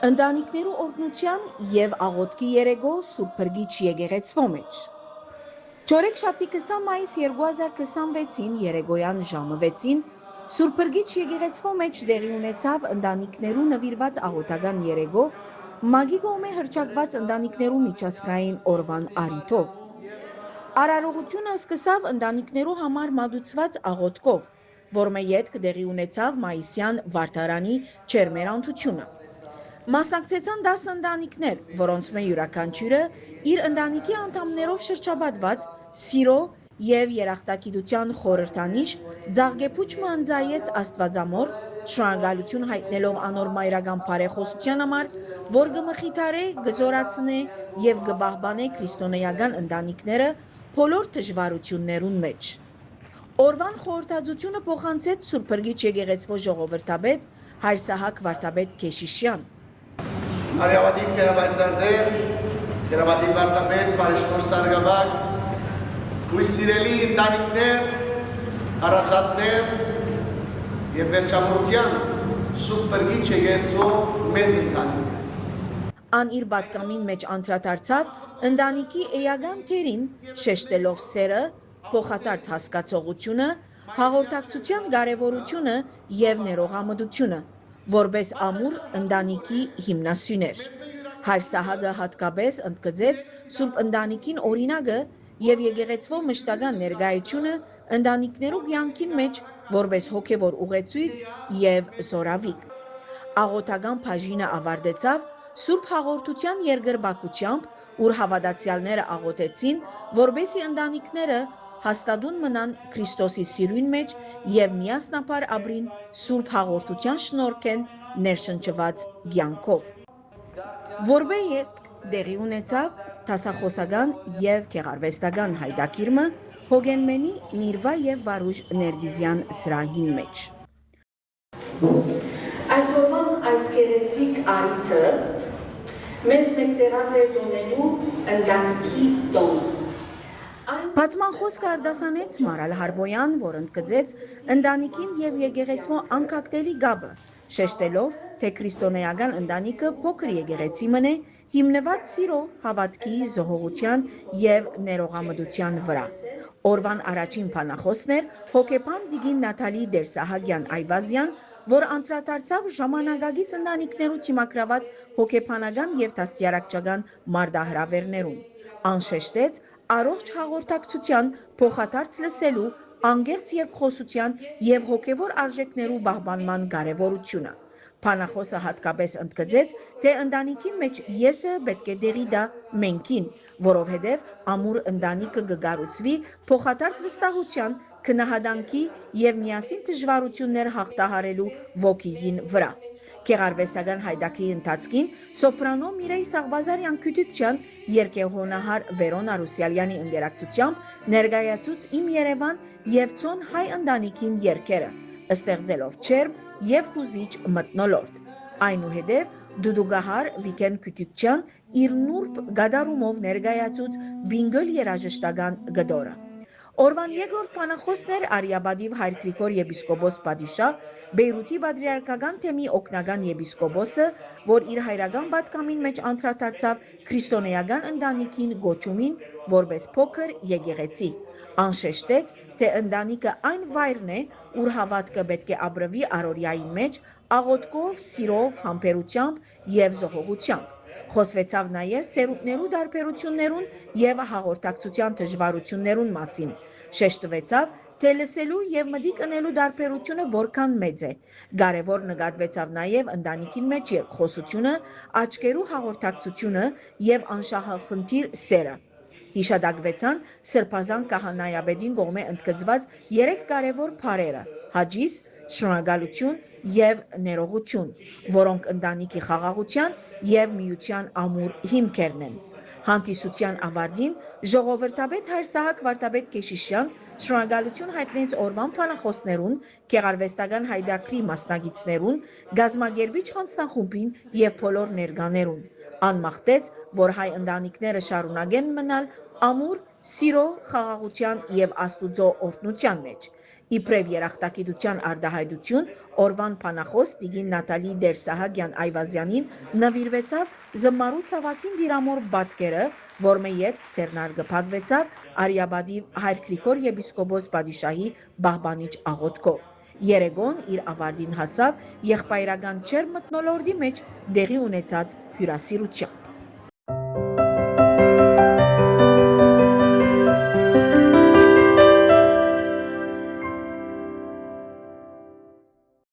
Ընտանիքներու օրհնության եւ աղոթքի երեգո Սուրբ Փրկիչ եկեղեցվո մեջ։ Չորեքշաբթի 20 մայիս 2026-ին երեգոյան ժամը 6-ին Սուրբ Փրկիչ եկեղեցվո մեջ դեղի ունեցավ ընտանիքներու նվիրված աղոթական երեգո Մագի կողմէ հռչակված ընտանիքներու միջազգային օրվան առիթով։ Արարողությունը սկսավ ընտանիքներու համար մատուցված աղոթքով, որմե ետք դեղի ունեցավ մայիսյան վարդարանի չերմերանթությունը։ Մասնակցեցան 10 ընտանիքներ, որոնց մե յուրաքանչյուրը իր ընտանիքի անդամներով շրջապատված սիրո եւ երախտագիտության խորհրդանիշ ձաղգեփուչը ընձայեց Աստվածամոր, շնորհակալություն հայտնելով անոր մայրական բարեխոսության համար, որ կմխիթարե, կզորացնե եւ կպահպանե քրիստոնեական ընտանիքները բոլոր դժվարություններուն մեջ։ Օրվան խորհրդածությունը փոխանցեց Սուրբ Փրկիչ եկեղեցվո ժողովրդապետ Հայր Սահակ վարդապետ Քեշիշյան։ Արիավադիվ կերավայցարդեր, կերավադիվ վարտապետ, բարիշնոր սարգավակ, գույս սիրելի ընտանիքներ, հարազատներ և վերջավորության Սուրբ Փրկիչ եկեղեցվո մեծ ընտանիք։ Ան իր պատգամին մեջ անդրադարձավ ընտանիքի էական թերին, շեշտելով սերը, փոխադարձ հասկացողությունը, հաղորդակցության կարևորությունը եւ ներողամտությունը, որպես ամուր ընտանիքի հիմնասյուներ։ Հայր Սահակը հատկապես ընդգծեց Սուրբ ընտանիքին օրինակը եւ եկեղեցվո մշտական ներկայությունը ընտանիքներու կյանքին մեջ որպես հոգեվոր ուղեցույց եւ զորավիք։ Աղոթական բաժինը ավարտեցավ Սուրբ հաղորդության երկրպագությամբ, ուր հավատացյալները աղոթեցին, որբեսի ընտանիքները հաստատուն մնան Քրիստոսի սիրուն մեջ եւ միասնաբար ապրին Սուրբ հաղորդության շնորհքեն ներշնչված կյանքով։ Որբե ետք դեղի ունեցավ դասախոսական եւ գեղարվեստական հայտակիրմը Հոգենմենի Նիրվա եւ Վարուժ Ներգիզյան սրահին մեջ։ Այսօրվան այս գեղեցիկ առիթը մեզ մեկտեղած է տոնելու ընտանիքի տոն։ Բացման խոսքը արտասանեց Մարալ Հարբոյան, որ ընդգծեց ընտանիքին եւ եկեղեցվո անկախտելի գաբը, շեշտելով, թե քրիստոնեական ընտանիքը փոքր եկեղեցի մնե, հիմնված սիրո, հավատքի, զոհողության եւ ներողամտության վրա։ Օրվան առաջին բանախոսն էր հոգեբան Տիկին Նաթալի Դերսահագյան Այվազյան, որ անդրադարձավ ժամանակակից ընտանիքներու թիմակրաված հոգեբանական եւ դաստիարակչական մարտահրավերներուն։ Անշեշտեց առողջ հաղորդակցության, փոխադարձ լսելու, անկեղծ երկխոսության եւ հոգեվոր արժեքներու պահպանման կարեւորությունը։ Բանախոսը հատկապես ընդգծեց, թե ընտանիքին մեջ եսը պետք է դեղի տա մենքին, որովհետև ամուր ընտանիքը կգառուցվի փոխադարձ վստահության, քնահատանքի եւ միասին դժվարություններ հաղթահարելու ոգիին վրա։ Գեղարվեստական հայտակրի ընթացքին սոպրանո Միրեյ Սաղբազարյան քյութության երկեհոնահար Վերոն Արուսյալյանի ընկերակցությամբ ներկայացուց Իմ Երևան եւ Ծոն հայ ընտանիքին երգերը, ստեղծելով չերմ եւ հուզիչ մթնոլորտ։ Այնուհետև դուդուգահար Վիկեն Քյութության իր նուրբ գադարումով ներկայացուց Բինգլ երաժշտական գդորը։ Օրվան երկրորդ բանախոսն էր Արիաբադիվ Հայր Գրիգոր եպիսկոպոս Պատիշահ, Բեյրութի Պատրիարքական թեմի օգնական եպիսկոպոսը, որ իր հայրական պատգամին մեջ անդրադարձավ քրիստոնեական ընտանիքին գոչումին որպես փոքր եկեղեցի։ Անշեշտեց, թե ընտանիքը այն վայրն է, ուր հավատքը պետք է ապրվի առօրյայի մեջ, աղոթքով, սիրով, համբերությամբ եւ զոհողությամբ։ Խոսվեցավ նաև սերունդներու դարբերություններուն եւ հաղորդակցության դժվարություններուն մասին։ Շեշտվեցավ, թե լսելու եւ մտիկ ընելու դարբերությունը որքան մեծ է։ Կարևոր նկատվեցավ նաև ընտանիքին մեջ երկխոսությունը, աչքերու հաղորդակցությունը եւ անշահախնդիր սերը։ Հիշադակվեցան Սրբազան Կահանայապետին կողմէ ընդգծված 3 կարևոր բառերը՝ հաջիս, շնորհակալություն եւ ներողություն, որոնք ընտանիքի խաղաղության եւ միության ամուր հիմքերն են։ Հանդիսության ավարտին ժողովրդապետ Հայր Սահակ վարդապետ Քեշիշյան շնորհակալություն հայտնեց օրվան բանախոսներուն, գեղարվեստական հայտակրի մասնակիցներուն, գազմագերբիչ հանձնախումբին եւ բոլոր ներկաներուն։ Անմաղթեց, որ հայ ընտանիքները շարունակեն մնալ ամուր սիրո, խաղաղության եւ Աստուծո օրհնության մեջ։ Իբրև երախտագիտության արդահայտություն օրվան փանախոս Տիգին Նատալի Դերսահագյան Այվազյանին նվիրվեցավ զմարու ցավակին դիրամոր բատկերը, որմե ետք ցերնարգը փակվեցավ Արիաբադիվ Հայր Գրիգոր եպիսկոպոս Բադիշահի բահբանիչ աղոթքով։ Երեգոն իր ավարտին հասավ եղբայրական չեր մթնոլորտի մեջ դեղի ունեցած հյուրասիրությամբ։